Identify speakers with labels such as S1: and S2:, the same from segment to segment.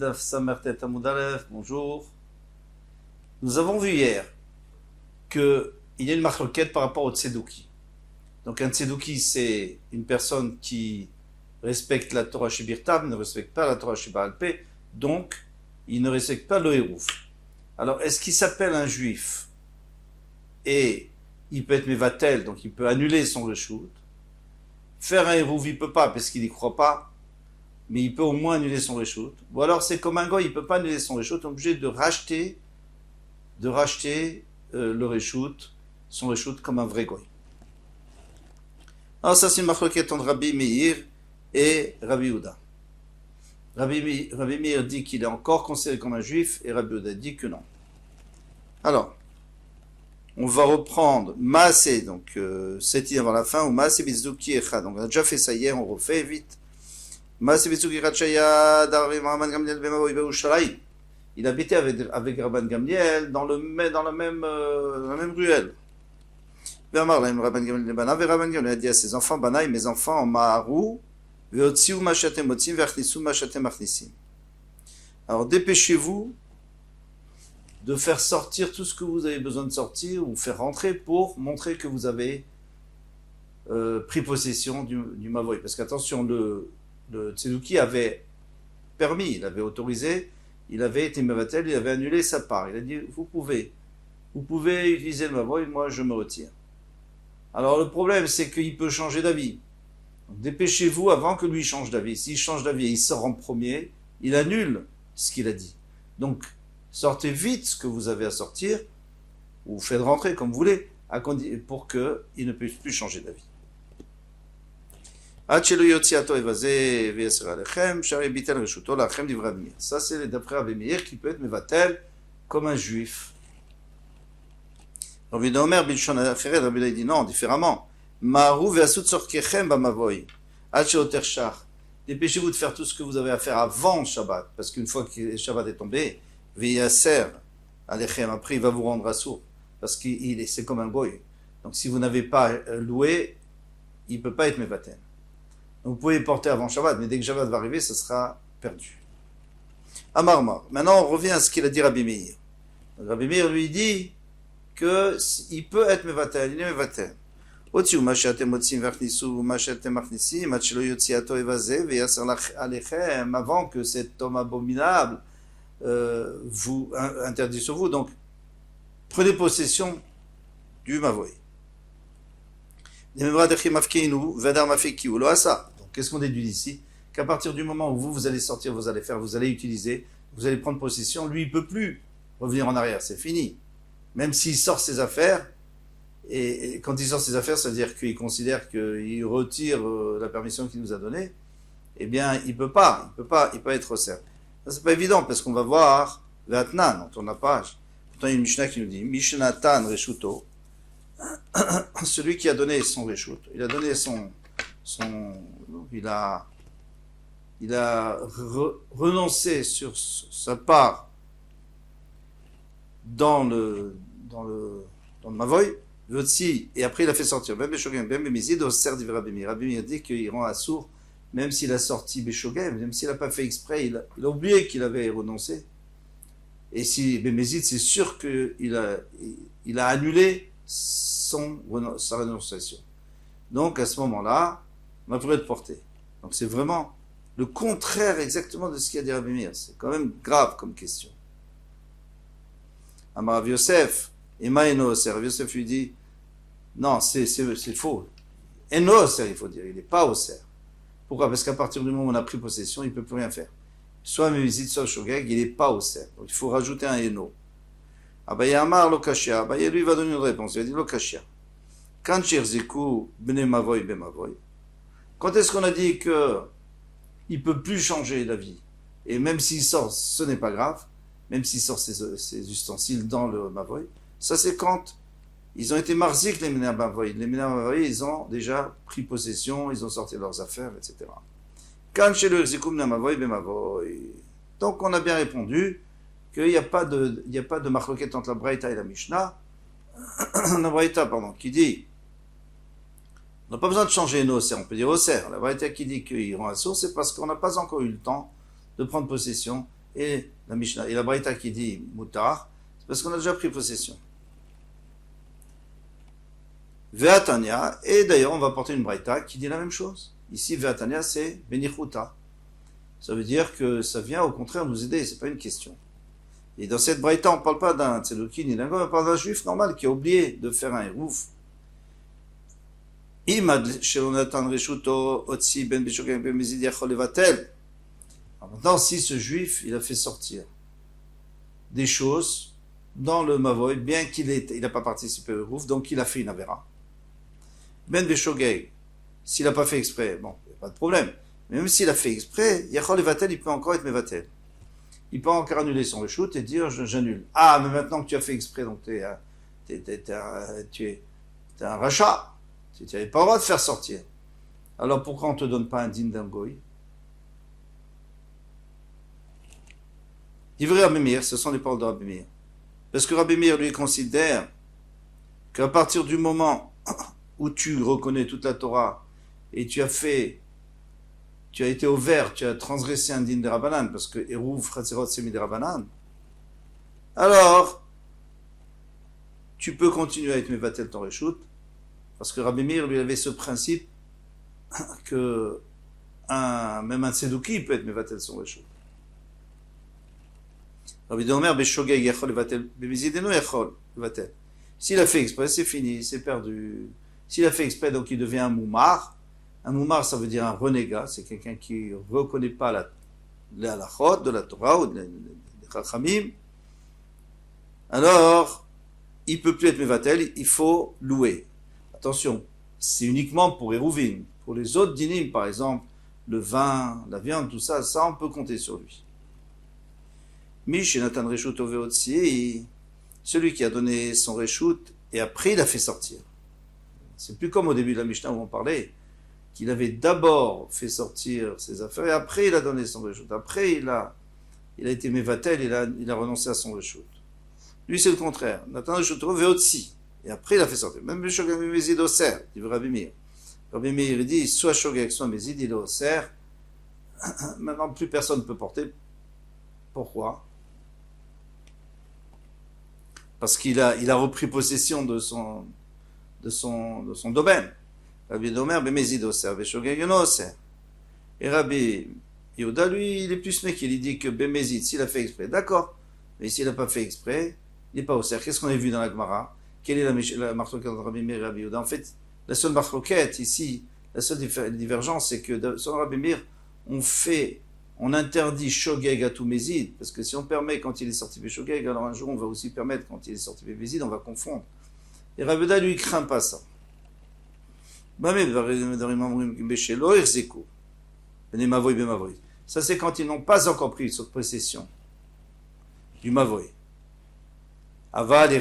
S1: Daf Samertet Amud Aleph, bonjour. Nous avons vu hier qu'il y a une marloquette par rapport au Tzedouki. Donc un Tzedouki, c'est une personne qui respecte la Torah Shebirtav, ne respecte pas la Torah Shebaal Peh, donc il ne respecte pas le Hérouf. Alors est-ce qu'il s'appelle un juif et il peut être Mevatel, donc il peut annuler son reshoot. Faire un Hérouf, il ne peut pas parce qu'il n'y croit pas, mais il peut au moins annuler son reshoot. Ou alors c'est comme un goy, il ne peut pas annuler son reshoot, il est obligé de racheter le reshoot, son reshoot comme un vrai goy. Alors ça c'est une marloquette entre Rabbi Meir et Rabbi Yehuda. Rabbi Meir dit qu'il est encore considéré comme un juif et Rabbi Yehuda dit que non. Alors, on va reprendre Maaseh, donc 7 idées avant la fin, ou Maaseh Bizdouki Echa. Donc on a déjà fait ça hier, on refait vite. Maaseh Bizdouki Rachaya Darvi Rabban Gamliel Bemavoy Beushalayim. Il habitait avec Rabban Gamliel dans la même ruelle. Rabban Gamliel a dit à ses enfants, Banaï, mes enfants, Maharou, Veotziu Machatem Motzim, Verchnisu Machatem Achnisim. Alors dépêchez-vous de faire sortir tout ce que vous avez besoin de sortir ou faire rentrer pour montrer que vous avez pris possession du Mavoy. Parce qu'attention, le Tzedouki avait permis, il avait autorisé, il avait été Mevatel, il avait annulé sa part. Il a dit, vous pouvez utiliser le Mavoy, moi je me retire. Alors le problème, c'est qu'il peut changer d'avis. Donc, dépêchez-vous avant que lui change d'avis. S'il change d'avis et il sort en premier, il annule ce qu'il a dit. Donc, sortez vite ce que vous avez à sortir, ou faites rentrer comme vous voulez, pour qu'il ne puisse plus changer d'avis. Ça, c'est d'après Rabbi Meir qui peut être mevatel comme un juif. Rabbi Omer Bilshon Acheret, Rabbi Yehuda dit non, différemment. Dépêchez-vous de faire tout ce que vous avez à faire avant Shabbat, parce qu'une fois que Shabbat est tombé, Veyaser Alechem, après il va vous rendre assourd, parce que c'est comme un goy. Donc si vous n'avez pas loué, il ne peut pas être mevatel. Donc vous pouvez porter avant Shabbat, mais dès que Shabbat va arriver, ce sera perdu. Amarmar. Maintenant on revient à ce qu'il a dit Rabbi Meir. Rabbi Meir lui dit qu'il peut être mevatel, il est mevatel. Otsiu mashatem motzim verchnisu mashatem achnisim achelo yotziato evazeh veyaser alechem, avant que cet homme abominable vous interdit sur vous. Donc, prenez possession du Mavoy. Donc, qu'est-ce qu'on déduit d'ici? Qu'à partir du moment où vous allez sortir, vous allez utiliser, vous allez prendre possession, lui, il ne peut plus revenir en arrière, c'est fini. Même s'il sort ses affaires, et quand il sort ses affaires, ça veut dire qu'il considère qu'il retire la permission qu'il nous a donnée, eh bien, il peut pas être resserre. Ça, c'est pas évident, parce qu'on va voir Vatnan, on tourne la page. Pourtant, il y a une Mishnah qui nous dit Mishnatan Reshuto, celui qui a donné son Reshut, il a donné il a renoncé sur sa part dans le Mavoy, et après il a fait sortir. Rabbi Meir dit qu'il rend assourd, même s'il a sorti Béchogem, même s'il n'a pas fait exprès, il a oublié qu'il avait renoncé. Et si Bémézid, c'est sûr qu'il a annulé sa renonciation. Donc à ce moment-là, on va pouvoir être porté. Donc c'est vraiment le contraire exactement de ce qu'il a dit Rabbi Meir. C'est quand même grave comme question. Amar Rav Yosef, Ema Eno Oser. Rav Yosef lui dit, non, c'est faux. Eno Oser, il faut dire, il n'est pas Oser. Pourquoi? Parce qu'à partir du moment où on a pris possession, il ne peut plus rien faire. Soit Mémizid, soit Shogeg, il n'est pas Oser. Donc il faut rajouter un Eno. Abaye Amar Lokashia. Abaye lui va donner une réponse. Il va dire Lokashia. Quand Shirziku Bne Mavoy Bemavoy. Quand est-ce qu'on a dit qu'il ne peut plus changer la vie? Et même s'il sort, ce n'est pas grave. Même s'il sort ses ustensiles dans le Mavoy. Ça, c'est quand ils ont été marzik, les Mena Mavoy. Les Mena Mavoy, ils ont déjà pris possession, ils ont sorti leurs affaires, etc. Quand chez le Zikum Mavoy Bemavoy. Donc, on a bien répondu qu'il n'y a pas de marloquette entre la Braïta et la Mishnah. La Braïta, qui dit on n'a pas besoin de changer nos Oser, on peut dire Oser. La Braïta qui dit qu'il rend assourd, c'est parce qu'on n'a pas encore eu le temps de prendre possession et la Mishnah, et la Braïta qui dit Moutar, c'est parce qu'on a déjà pris possession. Ve'atania, et d'ailleurs on va porter une Braïta qui dit la même chose. Ici, Ve'atania, c'est Benichuta. Ça veut dire que ça vient au contraire nous aider, c'est pas une question. Et dans cette Braïta, on ne parle pas d'un Tzedoki ni d'un goy, on parle d'un juif normal qui a oublié de faire un hérouf. Maintenant, si ce juif, il a fait sortir des choses dans le Mavoy, bien qu'il n'a pas participé au hérouf, donc il a fait une avéra. Ben Beshogeg, s'il n'a pas fait exprès, bon, il n'y a pas de problème. Mais même s'il a fait exprès, Yachol Levatel, il peut encore être Mevatel. Il peut encore annuler son reshoot et dire j'annule. Ah, mais maintenant que tu as fait exprès, donc tu es un rachat. Tu n'avais pas le droit de faire sortir. Alors pourquoi on ne te donne pas un din d'un goy? Divrei Rabbi Meir, ce sont les paroles de Rabbi Meir. Parce que Rabbi Meir, lui, considère qu'à partir du moment où tu reconnais toute la Torah et tu as été au vert, tu as transgressé un din de Rabbanan, parce que Eruv, Chatzerot, c'est mis de Rabbanan, alors tu peux continuer à être Mevatel ton reshoot, parce que Rabbi Meir, lui, avait ce principe que même un Tzedouki peut être Mevatel son reshoot. Rabbi Domer, Beshogeg, Yachol, Mevatel, Bemizideno, Yachol, Mevatel. S'il a fait exprès, c'est fini, c'est perdu. S'il a fait exprès, donc il devient un moumar. Un moumar, ça veut dire un renégat, c'est quelqu'un qui ne reconnaît pas les halachot de la Torah ou des chachamim. Alors, il ne peut plus être mevatel, il faut louer. Attention, c'est uniquement pour Eruvim. Pour les autres dinim, par exemple, le vin, la viande, tout ça, ça on peut compter sur lui. Mish et Nathan Reshut Oveotsi, celui qui a donné son Reshut et après il a fait sortir. C'est plus comme au début de la Mishnah où on parlait qu'il avait d'abord fait sortir ses affaires et après il a donné son Reshut. Après il a été Mevatel, il a renoncé à son Reshut. Lui c'est le contraire. Nathan Reshut Oveotsi. Et après il a fait sortir. Même Shogeg Mezid Oser, dit Rabbi Meir. Rabbi Meir il dit soit Shogeg, soit Mezid, il est Oser. Maintenant plus personne ne peut porter. Pourquoi? Parce qu'il a repris possession de son domaine. Rabbi Domer, Bemezid Oser, Beshogeg Yono Oser. Et Rabbi Yehuda, lui, il est plus mec, il dit que Bemezid, s'il a fait exprès, d'accord. Mais s'il n'a pas fait exprès, il n'est pas Oser. Qu'est-ce qu'on a vu dans la Gemara? Quelle est la marloquette entre Rabbi Meir et Rabbi Yehuda? En fait, la seule marloquette ici, la seule divergence, c'est que selon Rabbi Meir, on interdit Shogeg à tout Mézid, parce que si on permet quand il est sorti Shogeg, alors un jour on va aussi permettre quand il est sorti Mézid, on va confondre. Et Rabbi Yehuda, lui, il craint pas ça. Ça, c'est quand ils n'ont pas encore pris cette possession du Mavoy. Aval,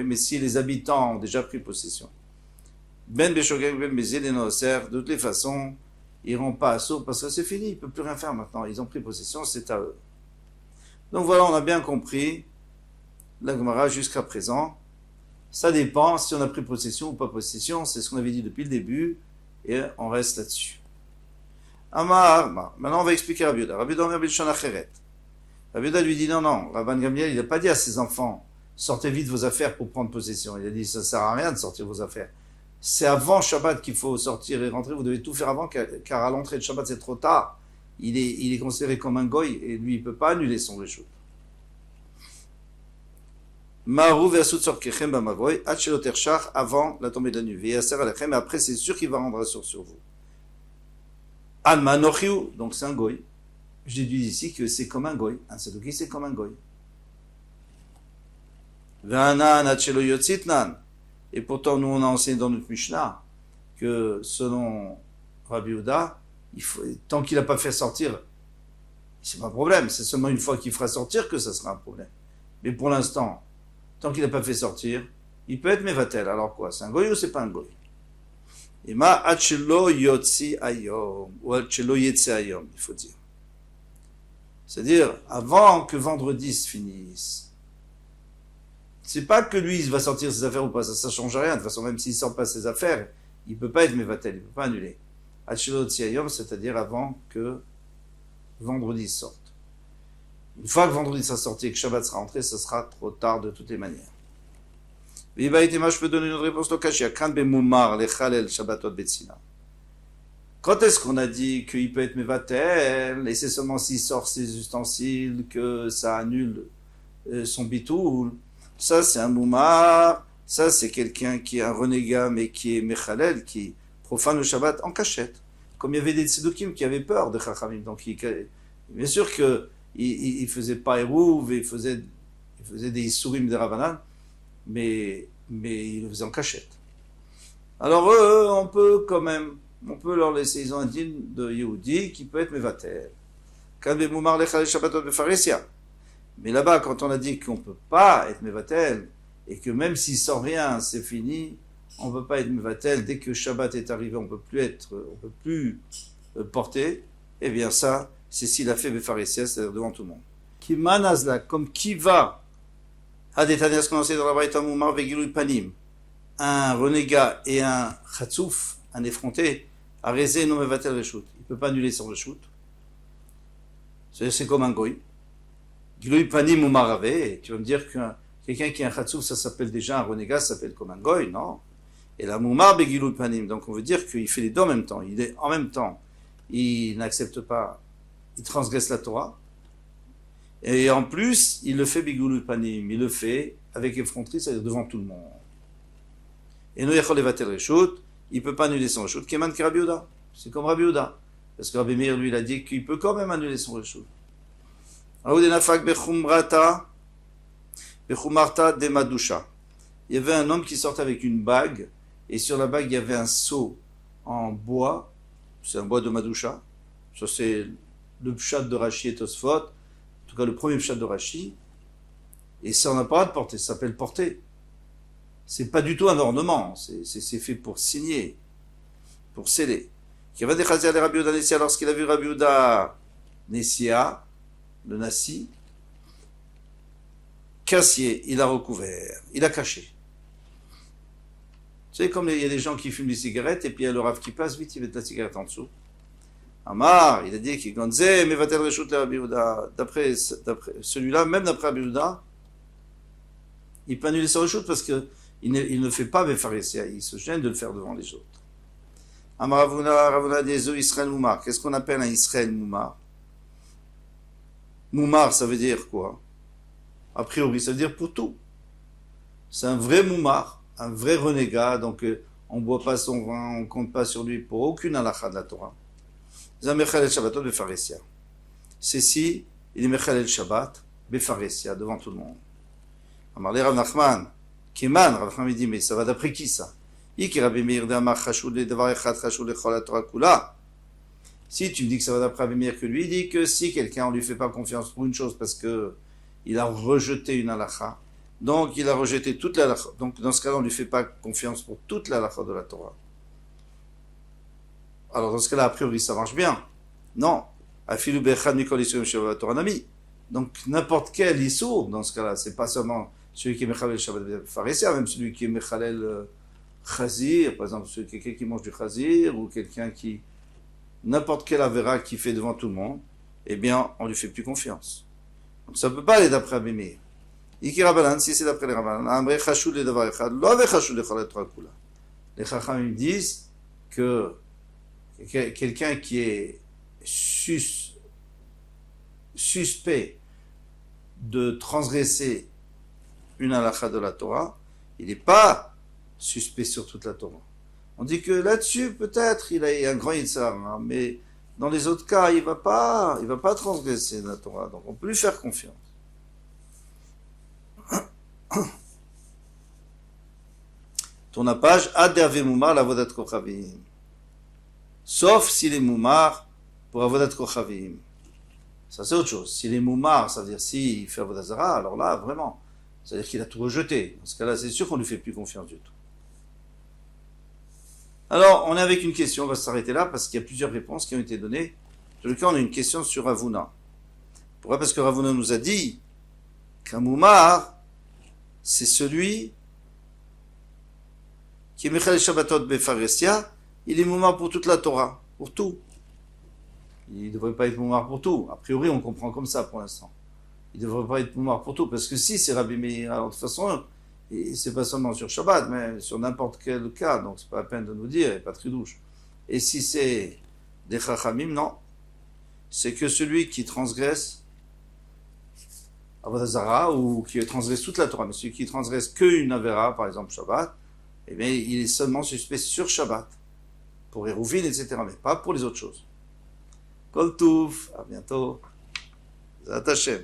S1: mais si les habitants ont déjà pris possession. Ben Beshogeg, Ben Mézid et Nooser, de toutes les façons, ils n'iront pas à Sour parce que c'est fini, ils ne peuvent plus rien faire maintenant. Ils ont pris possession, c'est à eux. Donc voilà, on a bien compris la Gemara jusqu'à présent. Ça dépend si on a pris possession ou pas possession, c'est ce qu'on avait dit depuis le début, et on reste là-dessus. Amar, maintenant on va expliquer Rabbi Yehuda. Rabbi Yehuda Omer Bilshon Acheret. Rabbi Yehuda lui dit non, Rabban Gamliel, il n'a pas dit à ses enfants, sortez vite vos affaires pour prendre possession. Il a dit, ça ne sert à rien de sortir vos affaires. C'est avant Shabbat qu'il faut sortir et rentrer. Vous devez tout faire avant, car à l'entrée de Shabbat, c'est trop tard. Il est considéré comme un goy, et lui, il ne peut pas annuler son reshoot. Maru ve'asut sorkechem b'mavoy, ad shelo tershach, avant la tombée de la nuit. Ve'yaser alechem, et après, c'est sûr qu'il va rendre assur sur vous. Alma nochiu, donc c'est un goy. Je déduis ici que c'est comme un goy. Un Saduki, c'est comme un goy. Ve'anan ad shelo yotzitnan. Et pourtant, nous, on a enseigné dans notre Mishnah que selon Rabbi Yehuda, tant qu'il n'a pas fait sortir, c'est pas un problème. C'est seulement une fois qu'il fera sortir que ça sera un problème. Mais pour l'instant, tant qu'il n'a pas fait sortir, il peut être Mevatel. Alors quoi? C'est un goy ou c'est pas un goy? Et ma achelo yotzi ayom, ou achelo yetze ayom, il faut dire. C'est-à-dire, avant que vendredi se finisse, c'est pas que lui, il va sortir ses affaires ou pas, ça change rien. De toute façon, même s'il sort pas ses affaires, il peut pas être Mevatel, il peut pas annuler. Achelo yotzi ayom, c'est-à-dire avant que vendredi sorte. Une fois que vendredi sera sorti et que Shabbat sera entré, ce sera trop tard de toutes les manières. Je peux donner une autre réponse. Quand est-ce qu'on a dit qu'il peut être mevatel, et c'est seulement s'il sort ses ustensiles que ça annule son bitoul? Ça, c'est un moumar. Ça, c'est quelqu'un qui est un renégat, mais qui est mechalel, qui profane le Shabbat en cachette. Comme il y avait des tzedukim qui avaient peur de Chachamim. Donc, bien sûr qu'il faisait pas Eruv, il faisait des Issourim de Ravanan, mais il le faisait en cachette. Alors eux, on peut leur laisser, ils ont un din de Yehudi qui peut être mevatel. Mais là-bas, quand on a dit qu'on ne peut pas être mevatel, et que même s'il sort rien, c'est fini, on ne peut pas être mevatel, dès que Shabbat est arrivé, on ne peut plus porter, eh bien ça, c'est s'il a fait Befaresia, c'est-à-dire devant tout le monde. Qui manazla, comme qui va à détailler ce qu'on a dans la Braïta Moumar Vegilui Panim, un renégat et un Khatsouf, un effronté, à Rézé non mevatel Reshut. Il ne peut pas annuler son Reshut. C'est comme un goy. Gilui Panim Moumar Rave, tu vas me dire que quelqu'un qui est un Khatsouf, ça s'appelle déjà un renégat, ça s'appelle comme un goy, non? Et la Moumar Begilui Panim, donc on veut dire qu'il fait les deux en même temps. Il n'accepte pas, il transgresse la Torah. Et en plus, il le fait Begilui Panim, il le fait avec effronterie, c'est-à-dire devant tout le monde. Et nous, Yachol Evatel Reshut, il ne peut pas annuler son Reshut, Keman ki Rabbi Yehuda. C'est comme Rabbi Yehuda. Parce que Rabbi Meir, lui, il a dit qu'il peut quand même annuler son Reshut. Aoudenafak Bechumrata de Madusha. Il y avait un homme qui sortait avec une bague, et sur la bague, il y avait un seau en bois, c'est un bois de Madusha. Ça, c'est le pshat de Rashi et Tosfot, en tout cas le premier pshat de Rashi. Et ça, on n'a pas le droit de porter, ça s'appelle porter. C'est pas du tout un ornement, c'est fait pour signer, pour sceller. Lorsqu'il a vu Rabbi Yehuda Nessia, le Nassi, Cassier, il a recouvert, il a caché. Vous savez, comme il y a des gens qui fument des cigarettes, et puis il y a le Rav qui passe, vite, il met la cigarette en dessous. Amar, il a dit qu'il gonzé, mais va-t-elle réchoute le Rabbi Yehuda? D'après celui-là, même d'après Rabbi Yehuda, il peut annuler sa réchoute parce qu'il ne fait pas Befaresia, il se gêne de le faire devant les autres. Amar Ravuna des Israël Moumar. Qu'est-ce qu'on appelle un Israël Moumar? Moumar, ça veut dire quoi? A priori, ça veut dire pour tout. C'est un vrai moumar, un vrai renégat, donc on ne boit pas son vin, on ne compte pas sur lui pour aucune halakha de la Torah. Zamechal el Shabbatot befaresia. C'est si il est mechal el Shabbat befaresia, devant tout le monde. Amarle Rav Nachman, Keman, Rav Nachman dit, mais ça va d'après qui ça? Iki Rabbi Meir d'Amar chashud le devar echad chashud le chol Torah kula. Si tu me dis que ça va d'après Rabbi Meir, que lui dit que si quelqu'un, on ne lui fait pas confiance pour une chose parce que il a rejeté une halakha, donc il a rejeté toute la halakha. Donc dans ce cas-là, on ne lui fait pas confiance pour toute la halakha de la Torah. Alors dans ce cas-là, a priori, ça marche bien. Non. Afilu bechad mikol isurim shel Torah nami. Donc n'importe quel issour, dans ce cas-là, c'est pas seulement celui qui est mechalel Shabbat Pharésia, même celui qui est mechalel chazir, par exemple, quelqu'un qui mange du chazir, ou quelqu'un qui, n'importe quel avéra qui fait devant tout le monde, eh bien, on lui fait plus confiance. Donc ça ne peut pas aller d'après Rabbi Meir. Iki Rabbanan, si c'est d'après les Rabbanan, Amre chashud le davar echad, lo ave chashud le chol Torah kula. Les Chachamim disent que quelqu'un qui est suspect de transgresser une halakha de la Torah, il n'est pas suspect sur toute la Torah. On dit que là-dessus, peut-être, il a un grand yitzhar, hein, mais dans les autres cas, il va pas transgresser la Torah, donc on peut lui faire confiance. Tourne la page, Ad Ave Moumar, la Vodat Kochavim. Sauf s'il est Moumar pour Avodat Kochavim. Ça, c'est autre chose. S'il est Moumar, ça veut dire s'il fait Avodat Zara, alors là, vraiment, ça veut dire qu'il a tout rejeté. Dans ce cas-là, c'est sûr qu'on ne lui fait plus confiance du tout. Alors, on est avec une question, on va s'arrêter là, parce qu'il y a plusieurs réponses qui ont été données. En tout cas, on a une question sur Ravuna. Pourquoi? Parce que Ravuna nous a dit qu'un Moumar, c'est celui qui est Mechal Shabbatot Befaresia, il est Moumar pour toute la Torah, pour tout. Il ne devrait pas être Moumar pour tout. A priori, on comprend comme ça pour l'instant. il ne devrait pas être mort pour tout. Parce que si c'est Rabbi Meir, alors de toute façon, et c'est pas seulement sur Shabbat, mais sur n'importe quel cas, donc c'est pas la peine de nous dire, il n'y a pas de tridouche. Et si c'est des Chachamim, non. C'est que celui qui transgresse Avodah Zarah ou qui transgresse toute la Torah, mais celui qui transgresse qu'une Avera, par exemple Shabbat, eh bien, il est seulement suspect sur Shabbat, pour Hérouvin, etc., mais pas pour les autres choses. Kol Touf, à bientôt. Zat Hashem.